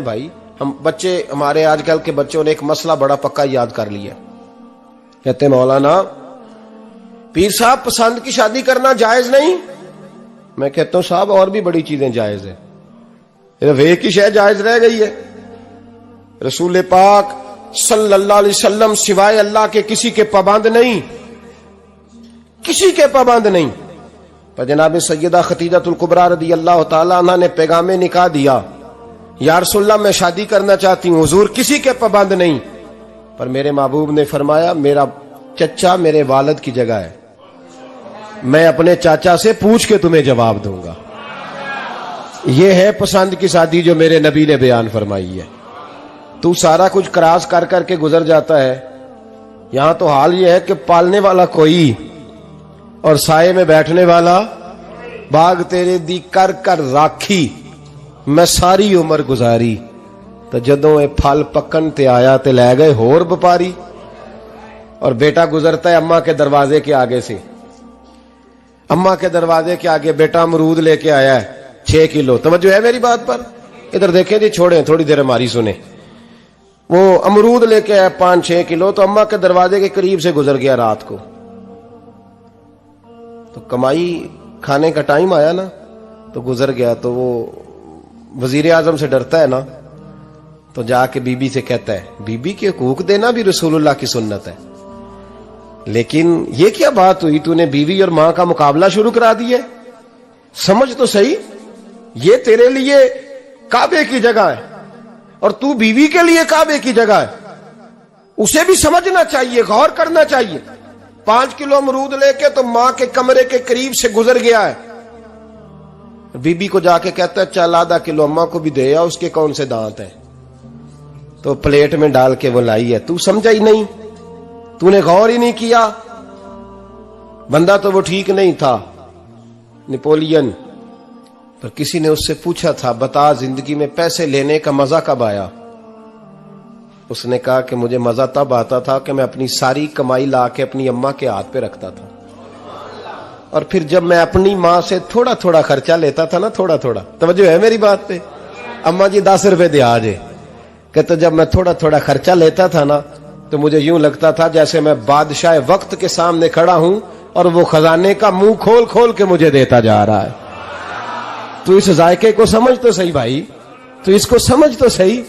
بھائی. ہم بچے، ہمارے آج کل کے بچوں نے ایک مسئلہ بڑا پکا یاد کر لیا. کہتے مولانا پیر صاحب پسند کی شادی کرنا جائز نہیں. میں کہتا ہوں صاحب اور بھی بڑی چیزیں جائز ہیں، صرف ایک ہی شے جائز رہ گئی ہے. رسول پاک صلی اللہ علیہ وسلم سوائے اللہ کے کسی کے پابند نہیں، کسی کے پابند نہیں. پر جناب سیدہ خدیجہ الکبریٰ رضی اللہ تعالی عنہ نے پیغام نکاح دیا، یا رسول اللہ میں شادی کرنا چاہتی ہوں. حضور کسی کے پابند نہیں، پر میرے محبوب نے فرمایا میرا چچا میرے والد کی جگہ ہے، میں اپنے چاچا سے پوچھ کے تمہیں جواب دوں گا. یہ ہے پسند کی شادی جو میرے نبی نے بیان فرمائی ہے. تو سارا کچھ کراس کر کر کے گزر جاتا ہے. یہاں تو حال یہ ہے کہ پالنے والا کوئی اور سائے میں بیٹھنے والا. باغ تیرے دی کر کر راکھی میں ساری عمر گزاری، تو جدوں اے پھل پکن تے آیا تے لے گئے ہور بپاری. اور بیٹا گزرتا ہے اماں کے دروازے کے آگے سے، اماں کے دروازے کے آگے بیٹا امرود لے کے آیا ہے 6 کلو. توجہ ہے میری بات پر؟ ادھر دیکھیں جی، چھوڑیں تھوڑی دیر ہماری سنیں. وہ امرود لے کے آیا 5-6 کلو، تو اماں کے دروازے کے قریب سے گزر گیا رات کو. تو کمائی کھانے کا ٹائم آیا نا، تو گزر گیا. تو وہ وزیر اعظم سے ڈرتا ہے نا، تو جا کے بی بی سے کہتا ہے بی بی کے حقوق دینا بھی رسول اللہ کی سنت ہے. لیکن یہ کیا بات ہوئی، تو نے بیوی اور ماں کا مقابلہ شروع کرا دیے؟ سمجھ تو صحیح، یہ تیرے لیے کعبے کی جگہ ہے اور تو بیوی کے لیے کعبے کی جگہ ہے. اسے بھی سمجھنا چاہیے، غور کرنا چاہیے. 5 کلو امرود لے کے تو ماں کے کمرے کے قریب سے گزر گیا ہے. بی بی کو جا کے کہتا ہے چل آدھا کلو اماں کو بھی دے آ، اس کے کون سے دانت ہیں. تو پلیٹ میں ڈال کے وہ لائی ہے. تو سمجھا ہی نہیں، تو نے غور ہی نہیں کیا. بندہ تو وہ ٹھیک نہیں تھا نپولین، پر کسی نے اس سے پوچھا تھا بتا زندگی میں پیسے لینے کا مزہ کب آیا؟ اس نے کہا کہ مجھے مزہ تب آتا تھا کہ میں اپنی ساری کمائی لا کے اپنی اماں کے ہاتھ پہ رکھتا تھا، اور پھر جب میں اپنی ماں سے تھوڑا تھوڑا خرچہ لیتا تھا نا، تھوڑا تھوڑا. توجہ ہے میری بات پہ؟ اماں جی 10 روپے دے آ جے. کہتے جب میں تھوڑا تھوڑا خرچہ لیتا تھا نا، تو مجھے یوں لگتا تھا جیسے میں بادشاہ وقت کے سامنے کھڑا ہوں اور وہ خزانے کا منہ کھول کھول کے مجھے دیتا جا رہا ہے. تو اس ذائقے کو سمجھ تو صحیح بھائی، تو اس کو سمجھ تو صحیح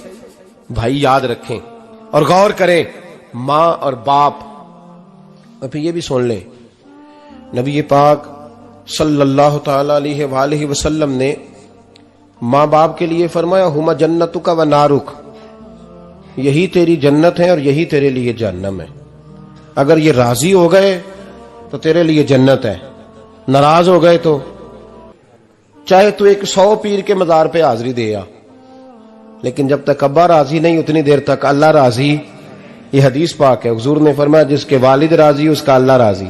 بھائی. یاد رکھیں اور غور کریں، ماں اور باپ. اور پھر یہ بھی سن لیں، نبی پاک صلی اللہ تعالی علیہ وآلہ وسلم نے ماں باپ کے لیے فرمایا ہما جنتک و نارک، یہی تیری جنت ہے اور یہی تیرے لیے جہنم ہے. اگر یہ راضی ہو گئے تو تیرے لیے جنت ہے، ناراض ہو گئے تو چاہے تو ایک 100 پیر کے مزار پہ حاضری دے آ، لیکن جب تک ابا راضی نہیں اتنی دیر تک اللہ راضی. یہ حدیث پاک ہے، حضور نے فرمایا جس کے والد راضی اس کا اللہ راضی،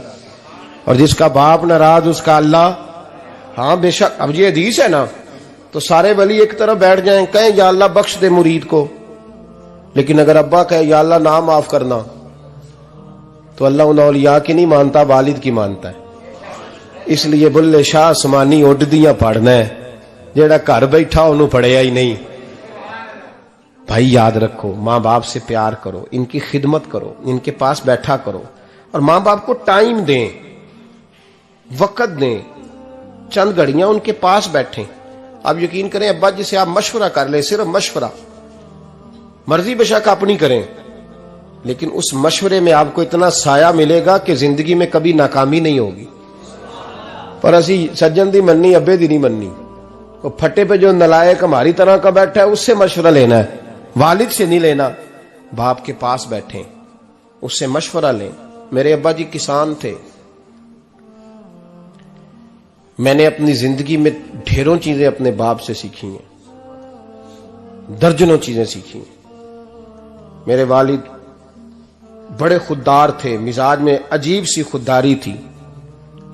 اور جس کا باپ ناراض اس کا اللہ. ہاں بے شک. اب یہ حدیث ہے نا، تو سارے ولی ایک طرف بیٹھ جائیں کہیں یا اللہ بخش دے مرید کو، لیکن اگر ابا کہے یا اللہ نہ معاف کرنا، تو اللہ ان اولیاء کی نہیں مانتا، والد کی مانتا ہے. اس لیے بلے شاہ سمانی اڈدیاں پڑھنا ہے، جیڑا گھر بیٹھا انہوں پڑھیا ہی نہیں. بھائی یاد رکھو، ماں باپ سے پیار کرو، ان کی خدمت کرو، ان کے پاس بیٹھا کرو، اور ماں باپ کو ٹائم دیں، وقت دیں، چند گھڑیاں ان کے پاس بیٹھیں. آپ یقین کریں ابا جی سے آپ مشورہ کر لیں، صرف مشورہ، مرضی بے شک اپنی کریں، لیکن اس مشورے میں آپ کو اتنا سایہ ملے گا کہ زندگی میں کبھی ناکامی نہیں ہوگی. پر اسی سجن دی مننی ابے دی نہیں مننی. وہ پھٹے پہ جو نلائق ہماری طرح کا بیٹھا ہے اس سے مشورہ لینا ہے، والد سے نہیں لینا. باپ کے پاس بیٹھیں، اس سے مشورہ لیں. میرے ابا جی کسان تھے. میں نے اپنی زندگی میں ڈھیروں چیزیں اپنے باپ سے سیکھی ہیں، درجنوں چیزیں سیکھی ہیں. میرے والد بڑے خوددار تھے، مزاج میں عجیب سی خودداری تھی.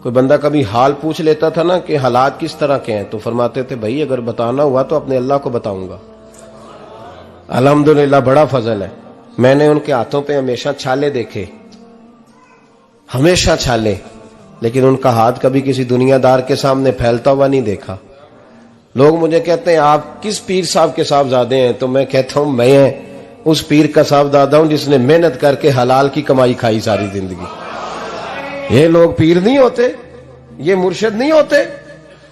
کوئی بندہ کبھی حال پوچھ لیتا تھا نا کہ حالات کس طرح کے ہیں، تو فرماتے تھے بھائی اگر بتانا ہوا تو اپنے اللہ کو بتاؤں گا. الحمدللہ بڑا فضل ہے. میں نے ان کے ہاتھوں پہ ہمیشہ چھالے دیکھے، ہمیشہ چھالے، لیکن ان کا ہاتھ کبھی کسی دنیا دار کے سامنے پھیلتا ہوا نہیں دیکھا. لوگ مجھے کہتے ہیں آپ کس پیر صاحب کے صاحبزادے ہیں؟ تو میں کہتا ہوں میں اس پیر کا صاحبزادہ ہوں جس نے محنت کر کے حلال کی کمائی کھائی ساری زندگی۔ یہ لوگ پیر نہیں ہوتے، یہ مرشد نہیں ہوتے،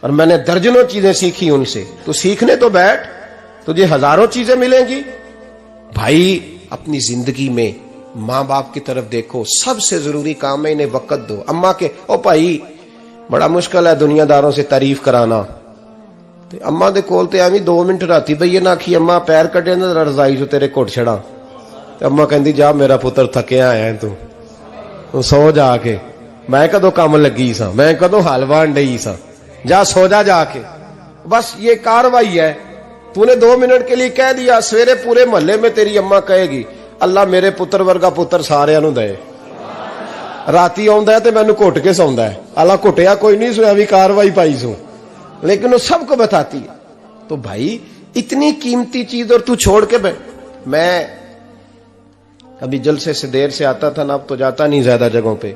اور میں نے درجنوں چیزیں سیکھی ان سے۔ تو سیکھنے تو بیٹھ، تجھے ہزاروں چیزیں ملیں گی۔ بھائی اپنی زندگی میں ماں باپ کی طرف دیکھو، سب سے ضروری کام ہے انہیں وقت دو۔ اماں کے او بھائی بڑا مشکل ہے دنیا داروں سے تعریف کرانا، تے اماں دے کول تے ایویں 2 منٹ راتی بھئی نہ کھی اماں پیر کٹے نہ رضائی جو تیرے گھٹ چھڑا، تے اماں کہندی جا میرا پتر تھکیا آیا تو سو جا کے، میں کدو کام لگی سا، میں کدو حل وان ڈئی سا، جا سو جا کے۔ بس یہ کاروائی ہے، تو نے 2 منٹ کے لیے کہہ دیا، سویرے پورے محلے میں تیری اماں کہے گی اللہ میرے پتر ورگا پتر سارے نو دے، راتی آندا ہے تے مینوں گھٹ کے سوندا ہے، اللہ گھٹیا کوئی نہیں سویا بھی کاروائی پائی سو، لیکن وہ سب کو بتاتی ہے۔ تو بھائی اتنی قیمتی چیز اور تو چھوڑ کے میں ابھی جلسے سے دیر سے آتا تھا نا، اب تو جاتا نہیں زیادہ جگہوں پہ،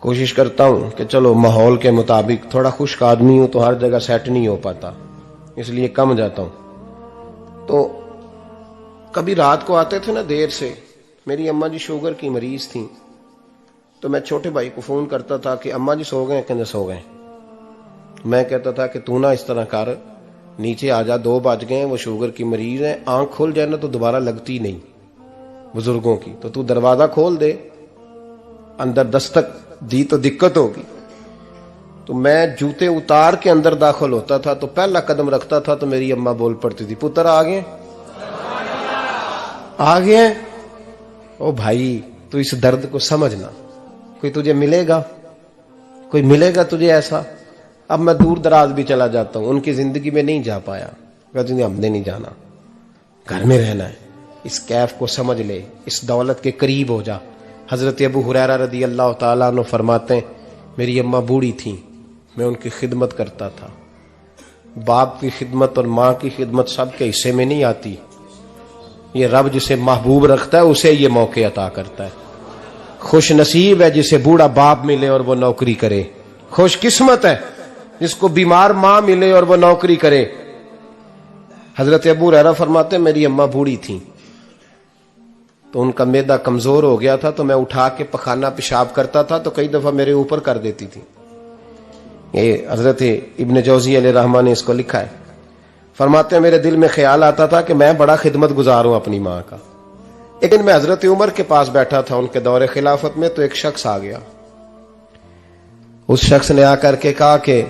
کوشش کرتا ہوں کہ چلو ماحول کے مطابق، تھوڑا خشک آدمی ہوں تو ہر جگہ سیٹ نہیں ہو پاتا، اس لیے کم جاتا ہوں۔ تو کبھی رات کو آتے تھے نا دیر سے، میری اماں جی شوگر کی مریض تھیں، تو میں چھوٹے بھائی کو فون کرتا تھا کہ اماں جی سو گئے، کہنے سو گئے۔ میں کہتا تھا کہ تو نہ اس طرح کر، نیچے آ جا، 2 بج گئے، وہ شوگر کی مریض ہیں، آنکھ کھل جائے نا تو دوبارہ لگتی نہیں بزرگوں کی، تو دروازہ کھول دے، اندر دستک دی تو دقت ہوگی۔ تو میں جوتے اتار کے اندر داخل ہوتا تھا، تو پہلا قدم رکھتا تھا تو میری اماں بول پڑتی تھی پتر آ گئے آ گئے۔ او بھائی تو اس درد کو سمجھنا، کوئی تجھے ملے گا، کوئی ملے گا تجھے ایسا؟ اب میں دور دراز بھی چلا جاتا ہوں، ان کی زندگی میں نہیں جا پایا، کہتے ہیں ہم نے نہیں جانا، گھر میں رہنا ہے۔ اس کیف کو سمجھ لے، اس دولت کے قریب ہو جا۔ حضرت ابو ہریرہ رضی اللہ تعالیٰ عنہ فرماتے ہیں میری اماں بوڑھی تھیں، میں ان کی خدمت کرتا تھا۔ باپ کی خدمت اور ماں کی خدمت سب کے حصے میں نہیں آتی، یہ رب جسے محبوب رکھتا ہے اسے یہ موقع عطا کرتا ہے۔ خوش نصیب ہے جسے بوڑھا باپ ملے اور وہ نوکری کرے، خوش قسمت ہے جس کو بیمار ماں ملے اور وہ نوکری کرے۔ حضرت ابو ہریرہ فرماتے ہیں میری اماں بوڑھی تھیں تو ان کا معدہ کمزور ہو گیا تھا، تو میں اٹھا کے پخانہ پیشاب کرتا تھا تو کئی دفعہ میرے اوپر کر دیتی تھی۔ یہ حضرت ابن جوزی علیہ رحمہ نے اس کو لکھا ہے، فرماتے ہیں میرے دل میں خیال آتا تھا کہ میں بڑا خدمت گزار ہوں اپنی ماں کا۔ ایک دن میں حضرت عمر کے پاس بیٹھا تھا ان کے دور خلافت میں، تو ایک شخص آ گیا، اس شخص نے آ کر کے کہا کہ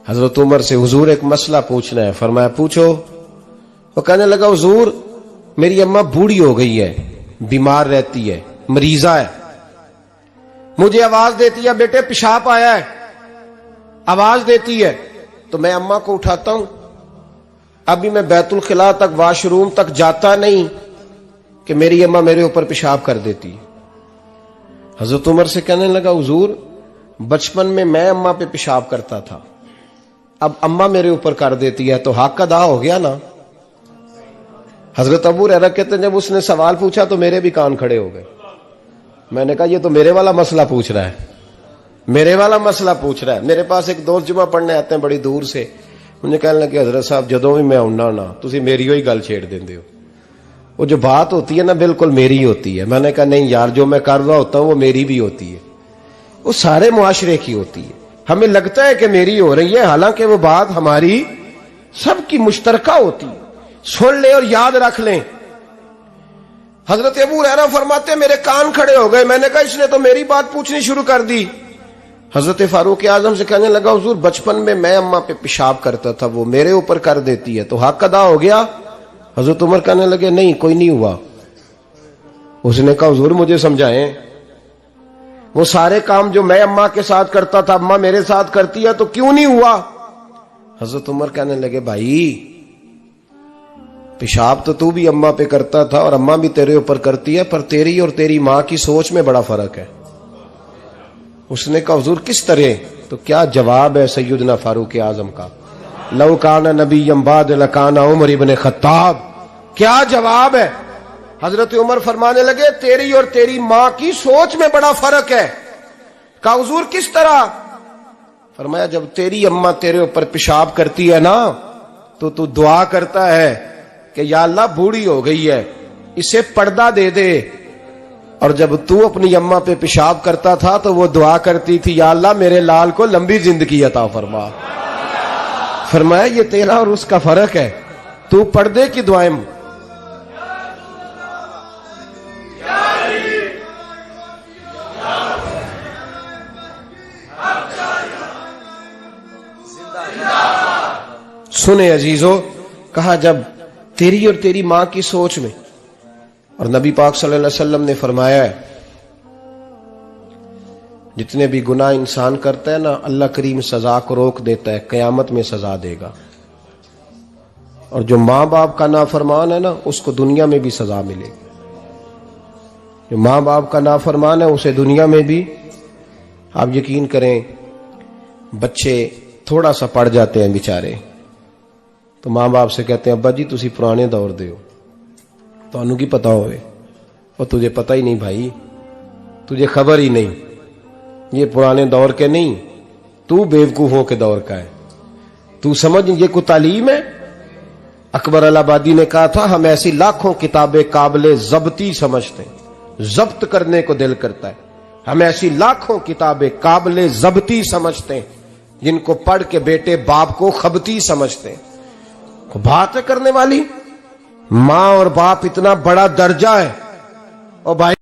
حضرت عمر سے حضور ایک مسئلہ پوچھنا ہے۔ فرمایا پوچھو۔ وہ کہنے لگا حضور میری اماں بوڑھی ہو گئی ہے، بیمار رہتی ہے، مریضہ ہے، مجھے آواز دیتی ہے بیٹے پیشاب آیا ہے، آواز دیتی ہے تو میں اماں کو اٹھاتا ہوں، ابھی میں بیت الخلاء تک واش روم تک جاتا نہیں کہ میری اماں میرے اوپر پیشاب کر دیتی۔ حضرت عمر سے کہنے لگا حضور بچپن میں اماں پہ پیشاب کرتا تھا، اب اماں میرے اوپر کر دیتی ہے تو حق ادا ہو گیا نا۔ حضرت ابو ہریرہ کہتے ہیں جب اس نے سوال پوچھا تو میرے بھی کان کھڑے ہو گئے۔ میں نے کہا یہ تو میرے والا مسئلہ پوچھ رہا ہے، میرے والا مسئلہ پوچھ رہا ہے۔ میرے پاس ایک دوست جمعہ پڑھنے آتے ہیں بڑی دور سے، مجھے کہنے لگے حضرت صاحب جدوں بھی میں آنا نا تسی میری ہوئی گل چھیڑ دیندے ہو، وہ جو بات ہوتی ہے نا بالکل میری ہوتی ہے۔ میں نے کہا نہیں یار جو میں کر رہا ہوتا ہوں وہ میری بھی ہوتی ہے، وہ سارے معاشرے کی ہوتی ہے، ہمیں لگتا ہے کہ میری ہو رہی ہے حالانکہ وہ بات ہماری سب کی مشترکہ ہوتی ہے۔ سن لے اور یاد رکھ لیں۔ حضرت ابو ہریرہ فرماتے ہیں میرے کان کھڑے ہو گئے، میں نے کہا اس نے تو میری بات پوچھنی شروع کر دی۔ حضرت فاروق اعظم سے کہنے لگا حضور بچپن میں اماں پہ پیشاب کرتا تھا، وہ میرے اوپر کر دیتی ہے تو حق ادا ہو گیا؟ حضرت عمر کہنے لگے نہیں کوئی نہیں ہوا۔ اس نے کہا حضور مجھے سمجھائیں، وہ سارے کام جو میں اماں کے ساتھ کرتا تھا اماں میرے ساتھ کرتی ہے تو کیوں نہیں ہوا؟ حضرت عمر کہنے لگے بھائی پیشاب تو بھی اماں پہ کرتا تھا اور اماں بھی تیرے اوپر کرتی ہے، پر تیری اور تیری ماں کی سوچ میں بڑا فرق ہے۔ اس نے کہا حضور کس طرح؟ تو کیا جواب ہے سیدنا فاروق اعظم کا، لو کان نبی بعد لکان عمر ابن خطاب، کیا جواب ہے؟ حضرت عمر فرمانے لگے تیری اور تیری ماں کی سوچ میں بڑا فرق ہے۔ کہا حضور کس طرح؟ فرمایا جب تیری اماں تیرے اوپر پیشاب کرتی ہے نا تو تو دعا کرتا ہے کہ یا اللہ بوڑھی ہو گئی ہے اسے پردہ دے دے، اور جب تو اپنی اماں پہ پیشاب کرتا تھا تو وہ دعا کرتی تھی یا اللہ میرے لال کو لمبی زندگی عطا فرما۔ فرمایا یہ تیرا اور اس کا فرق ہے، تو پردے کی دعائیں سنے عزیزو، کہا جب تیری اور تیری ماں کی سوچ میں، اور نبی پاک صلی اللہ علیہ وسلم نے فرمایا ہے جتنے بھی گناہ انسان کرتا ہے نا اللہ کریم سزا کو روک دیتا ہے، قیامت میں سزا دے گا، اور جو ماں باپ کا نافرمان ہے نا اس کو دنیا میں بھی سزا ملے گی، جو ماں باپ کا نافرمان ہے اسے دنیا میں بھی۔ آپ یقین کریں بچے تھوڑا سا پڑ جاتے ہیں بیچارے تو ماں باپ سے کہتے ہیں ابا جی تسی پرانے دور دے ہو، تو انہوں کی پتا ہوئے، اور تجھے پتہ ہی نہیں بھائی، تجھے خبر ہی نہیں، یہ پرانے دور کے نہیں، تو بیوقوفوں کے دور کا ہے، تو سمجھ یہ کوئی تعلیم ہے۔ اکبر الہآبادی نے کہا تھا ہم ایسی لاکھوں کتابیں قابل ضبطی سمجھتے ہیں، ضبط کرنے کو دل کرتا ہے، ہم ایسی لاکھوں کتابیں قابل ضبطی سمجھتے ہیں جن کو پڑھ کے بیٹے باپ کو خبتی سمجھتے ہیں۔ بات کرنے والی ماں اور باپ اتنا بڑا درجہ ہے، اور بھائی